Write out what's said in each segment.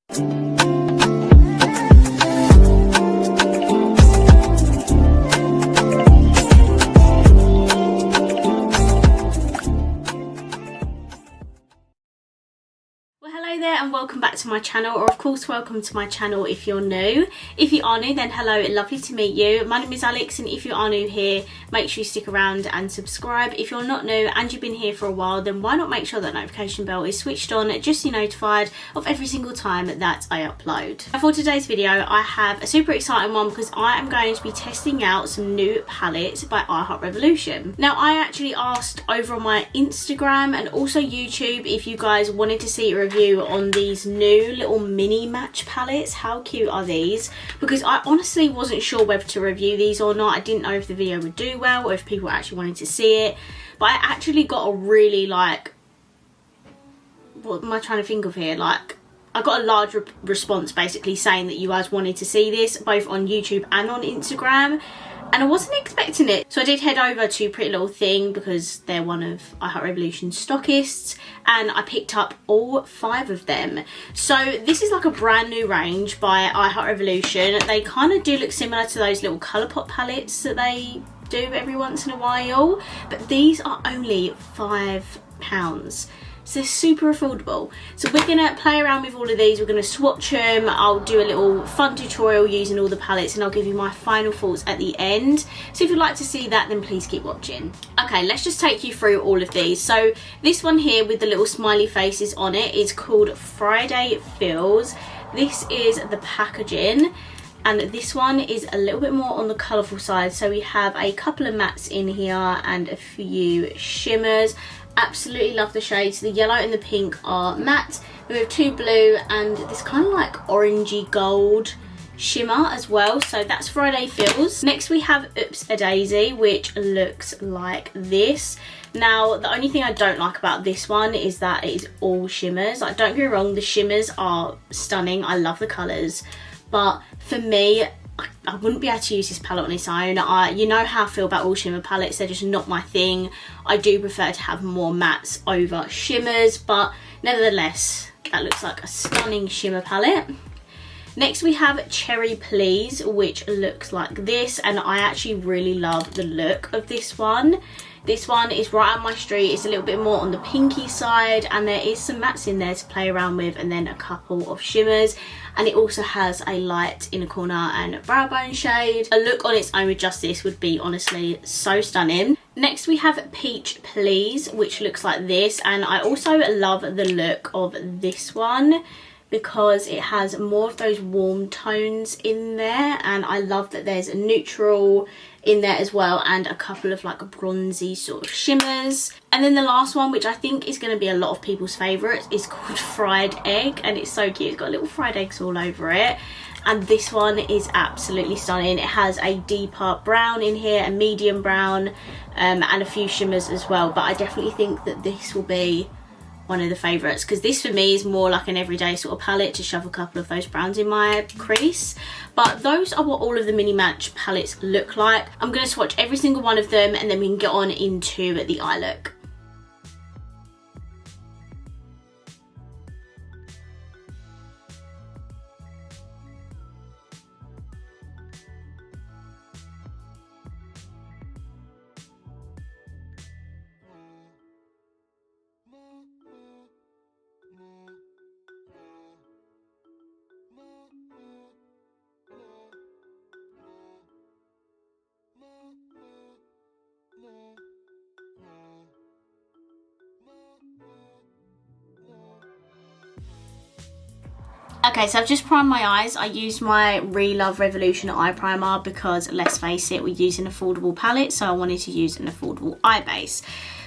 And welcome back to my channel, or of course welcome to my channel if you're new. If you are new, then hello, lovely to meet you. My name is Alex, and if you are new here, make sure you stick around and subscribe. If you're not new and you've been here for a while, then why not make sure that notification bell is switched on just so you're notified of every single time that I upload. For today's video, I have a super exciting one because I am going to be testing out some new palettes by Revolution. Now, I actually asked over on my Instagram and also YouTube if you guys wanted to see a review on these new little mini match palettes. How cute are these? Because I honestly wasn't sure whether to review these or not. I didn't know if the video would do well or if people actually wanted to see it, but I actually got a really, like, what am I trying to think of here, like, I got a large response basically saying that you guys wanted to see this both on YouTube and on Instagram, and I wasn't expecting it. So I did head over to Pretty Little Thing because they're one of Revolution's stockists, and I picked up all 5 of them. So this is like a brand new range by Revolution. They kind of do look similar to those little Colourpop palettes that they do every once in a while, but these are only £5. So they're super affordable. So we're going to play around with all of these. We're going to swatch them. I'll do a little fun tutorial using all the palettes, and I'll give you my final thoughts at the end. So if you'd like to see that, then please keep watching. Okay, let's just take you through all of these. So this one here with the little smiley faces on it is called Friday Feels. This is the packaging. And this one is a little bit more on the colourful side. So we have a couple of mattes in here and a few shimmers. Absolutely love the shades. The yellow and the pink are matte. We have 2 blue and this kind of like orangey gold shimmer as well. So that's Friday Feels. Next we have Oops a Daisy, which looks like this. Now, the only thing I don't like about this one is that it is all shimmers. Like, don't get me wrong, the shimmers are stunning. I love the colours. But for me, I wouldn't be able to use this palette on its own. You know how I feel about all shimmer palettes. They're just not my thing. I do prefer to have more mattes over shimmers, but nevertheless, that looks like a stunning shimmer palette. Next we have Cherry Please, which looks like this, and I actually really love the look of this one. This one is right up my street. It's a little bit more on the pinky side, and there is some mattes in there to play around with, and then a couple of shimmers. And it also has a light inner corner and brow bone shade. A look on its own with just this would be honestly so stunning. Next we have Peach Please, which looks like this, and I also love the look of this one because it has more of those warm tones in there, and I love that there's a neutral in there as well and a couple of like bronzy sort of shimmers. And then the last one, which I think is going to be a lot of people's favourites, is called Fried Egg, and it's so cute. It's got little fried eggs all over it, and this one is absolutely stunning. It has a deeper brown in here, a medium brown, and a few shimmers as well, but I definitely think that this will be one of the favourites because this for me is more like an everyday sort of palette to shove a couple of those browns in my crease. But those are what all of the mini match palettes look like. I'm going to swatch every single one of them and then we can get on into the eye look. Okay, so I've just primed my eyes. I used my Love Revolution eye primer because, let's face it, we use an affordable palette, so I wanted to use an affordable eye base.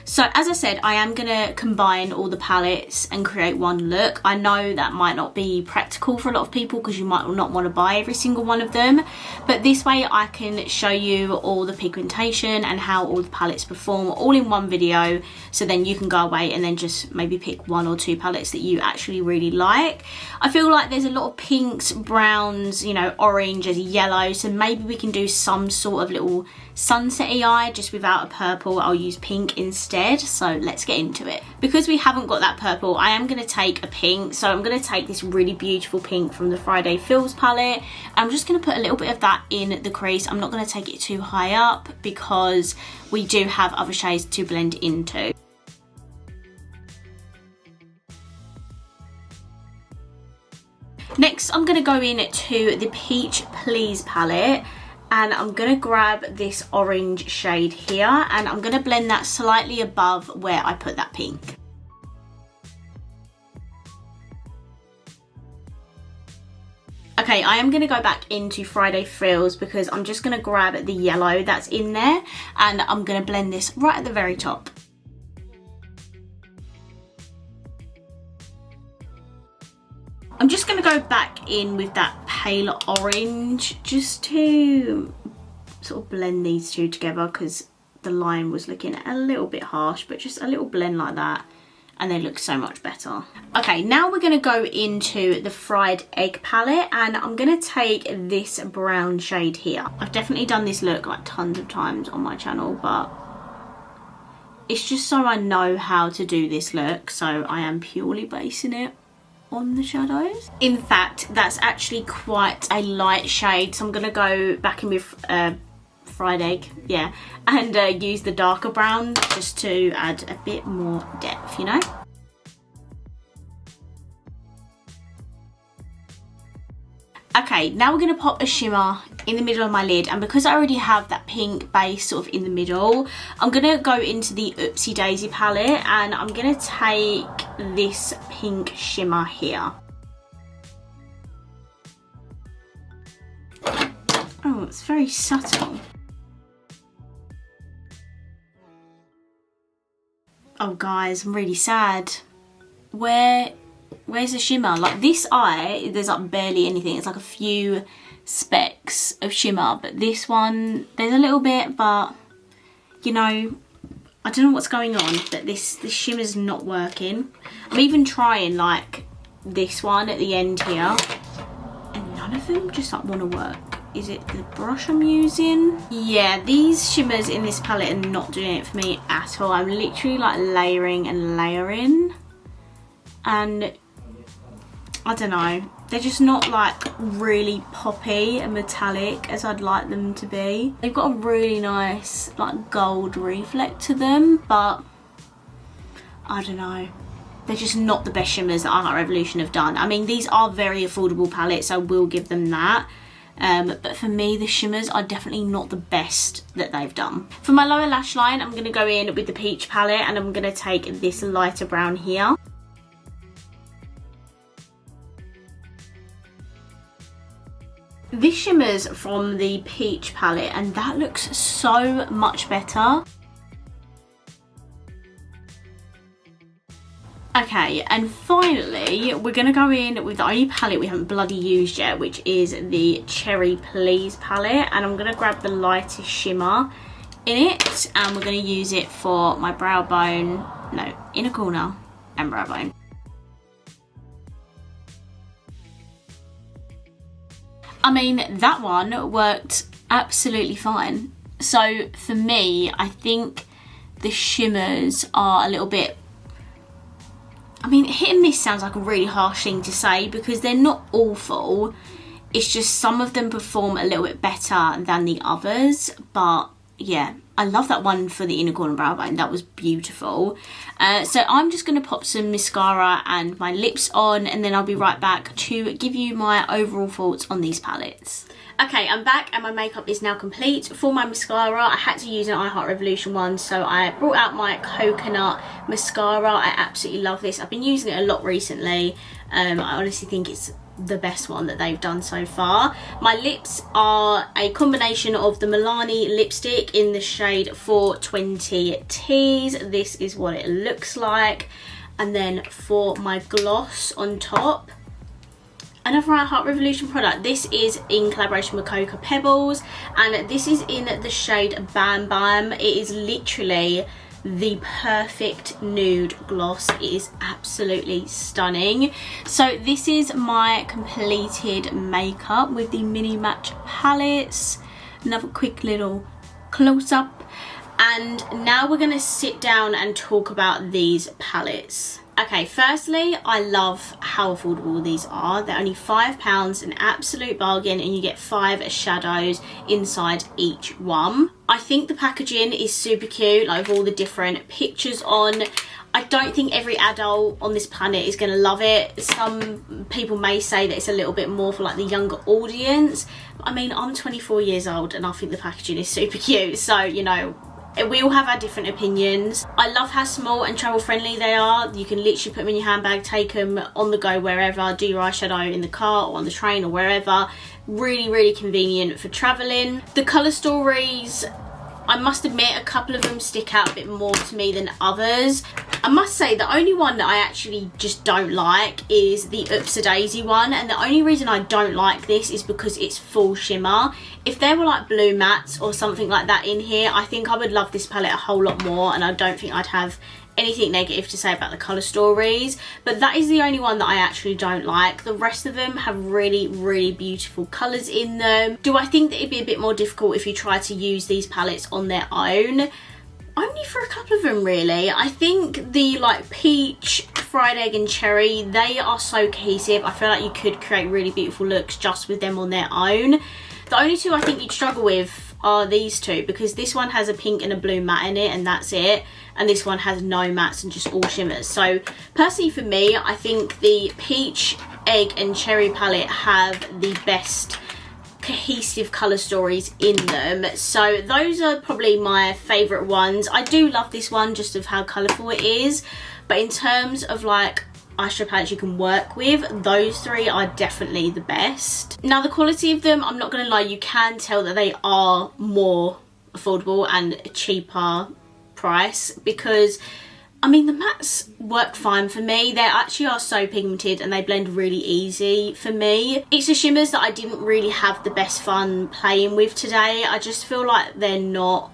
So as I said, I am going to combine all the palettes and create one look. I know that might not be practical for a lot of people because you might not want to buy every single one of them, but this way I can show you all the pigmentation and how all the palettes perform all in one video, so then you can go away and then just maybe pick 1 or 2 palettes that you actually really like. I feel like there's a lot of pinks, browns, you know, orange, yellow, so maybe we can do some sort of little sunsetty eye, just without a purple. I'll use pink instead, so let's get into it. Because we haven't got that purple, I am going to take a pink. So I'm going to take this really beautiful pink from the Friday Fills palette. I'm just going to put a little bit of that in the crease. I'm not going to take it too high up because we do have other shades to blend into. Next, I'm going to go in to the Peach Please palette, and I'm going to grab this orange shade here, and I'm going to blend that slightly above where I put that pink. Okay, I am going to go back into Friday Fills because I'm just going to grab the yellow that's in there, and I'm going to blend this right at the very top. I'm just going to go back in with that pale orange just to sort of blend these two together because the line was looking a little bit harsh, but just a little blend like that and they look so much better. Okay, now we're going to go into the Fried Egg palette, and I'm going to take this brown shade here. I've definitely done this look like tons of times on my channel, but it's just so I know how to do this look, so I am purely basing it on the shadows. In fact, that's actually quite a light shade, so I'm gonna go back in with Fried Egg, yeah, and use the darker brown just to add a bit more depth, you know. Okay, now we're going to pop a shimmer in the middle of my lid, and because I already have that pink base sort of in the middle, I'm going to go into the Oopsie Daisy palette and I'm going to take this pink shimmer here. Oh, it's very subtle. Oh guys, I'm really sad. Where's the shimmer? Like this eye, there's like barely anything. It's like a few specks of shimmer, but this one, there's a little bit, but you know, I don't know what's going on, but this shimmer's not working. I'm even trying like this one at the end here, and none of them just like want to work. Is it the brush I'm using? Yeah, these shimmers in this palette are not doing it for me at all. I'm literally like layering and layering, and I don't know, they're just not like really poppy and metallic as I'd like them to be. They've got a really nice like gold reflect to them, but I don't know, they're just not the best shimmers that Art Revolution have done. I mean, these are very affordable palettes, I will give them that. But for me, the shimmers are definitely not the best that they've done. For my lower lash line, I'm going to go in with the Peach palette, and I'm going to take this lighter brown here. This shimmer's from the Peach palette, and that looks so much better. Okay, and finally, we're going to go in with the only palette we haven't bloody used yet, which is the Cherry Please palette. And I'm going to grab the lightest shimmer in it, and we're going to use it for my brow bone, no, inner corner and brow bone. I mean, that one worked absolutely fine. So for me, I think the shimmers are a little bit, I mean, hit and miss sounds like a really harsh thing to say because they're not awful. It's just some of them perform a little bit better than the others. But yeah, I love that one for the inner corner brow bone. That was beautiful. So I'm just going to pop some mascara and my lips on, and then I'll be right back to give you my overall thoughts on these palettes. Okay, I'm back and my makeup is now complete. For my mascara, I had to use an I Heart Revolution one, so I brought out my coconut mascara. I absolutely love this. I've been using it a lot recently. I honestly think it's the best one that they've done so far. My lips are a combination of the Milani lipstick in the shade 420 Tease. This is what it looks like. And then for my gloss on top, another I Heart Revolution product. This is in collaboration with Cocoa Pebbles, and this is in the shade Bam Bam. It is literally the perfect nude gloss. It is absolutely stunning. So this is my completed makeup with the mini match palettes. Another quick little close up. And now we're going to sit down and talk about these palettes. Okay, firstly, I love how affordable these are. They're only £5, an absolute bargain, and you get 5 shadows inside each one. I think the packaging is super cute, like with all the different pictures on. I don't think every adult on this planet is going to love it. Some people may say that it's a little bit more for like the younger audience. I mean, I'm 24 years old and I think the packaging is super cute. So, you know, we all have our different opinions. I love how small and travel friendly they are. You can literally put them in your handbag, take them on the go wherever, do your eyeshadow in the car or on the train or wherever. Really, really convenient for traveling. The colour stories, I must admit, a couple of them stick out a bit more to me than others. I must say the only one that I actually just don't like is the Oops-a-Daisy one, and the only reason I don't like this is because it's full shimmer. If there were like blue mattes or something like that in here, I think I would love this palette a whole lot more, and I don't think I'd have anything negative to say about the colour stories. But that is the only one that I actually don't like. The rest of them have really, really beautiful colours in them. Do I think that it'd be a bit more difficult if you try to use these palettes on their own? Only for a couple of them really. I think the like peach, fried egg and cherry, they are so cohesive. I feel like you could create really beautiful looks just with them on their own. The only two I think you'd struggle with are these two, because this one has a pink and a blue matte in it and that's it, and this one has no mattes and just all shimmers. So personally for me, I think the peach, egg and cherry palette have the best cohesive colour stories in them. So those are probably my favourite ones. I do love this one just of how colourful it is, but in terms of like eyeshadow palettes you can work with, those three are definitely the best. Now the quality of them, I'm not going to lie, you can tell that they are more affordable and a cheaper price, because I mean the mattes work fine for me. They actually are so pigmented and they blend really easy for me. It's the shimmers that I didn't really have the best fun playing with today. I just feel like they're not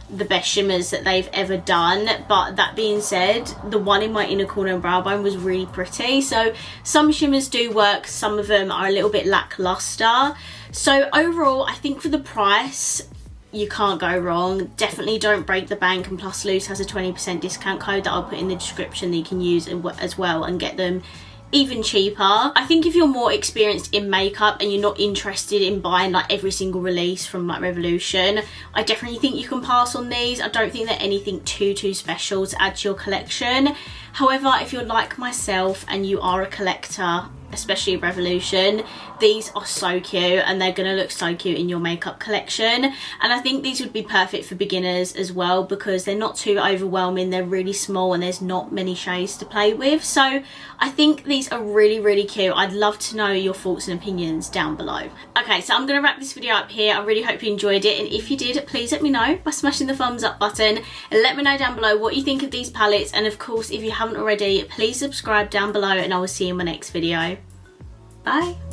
the best shimmers that they've ever done. But that being said, the one in my inner corner and brow bone was really pretty. So some shimmers do work, some of them are a little bit lackluster. So overall, I think for the price, you can't go wrong. Definitely don't break the bank, and Plus Loose has a 20% discount code that I'll put in the description that you can use as well and get them even cheaper. I think if you're more experienced in makeup and you're not interested in buying like every single release from like Revolution, I definitely think you can pass on these. I don't think they're anything too special to add to your collection. However, if you're like myself and you are a collector, especially Revolution, these are so cute and they're gonna look so cute in your makeup collection. And I think these would be perfect for beginners as well, because they're not too overwhelming, they're really small and there's not many shades to play with. So I think these are really, really cute. I'd love to know your thoughts and opinions down below. Okay, so I'm gonna wrap this video up here. I really hope you enjoyed it, and if you did, please let me know by smashing the thumbs up button, and let me know down below what you think of these palettes. And of course, if you haven't already, please subscribe down below, and I will see you in my next video. Bye.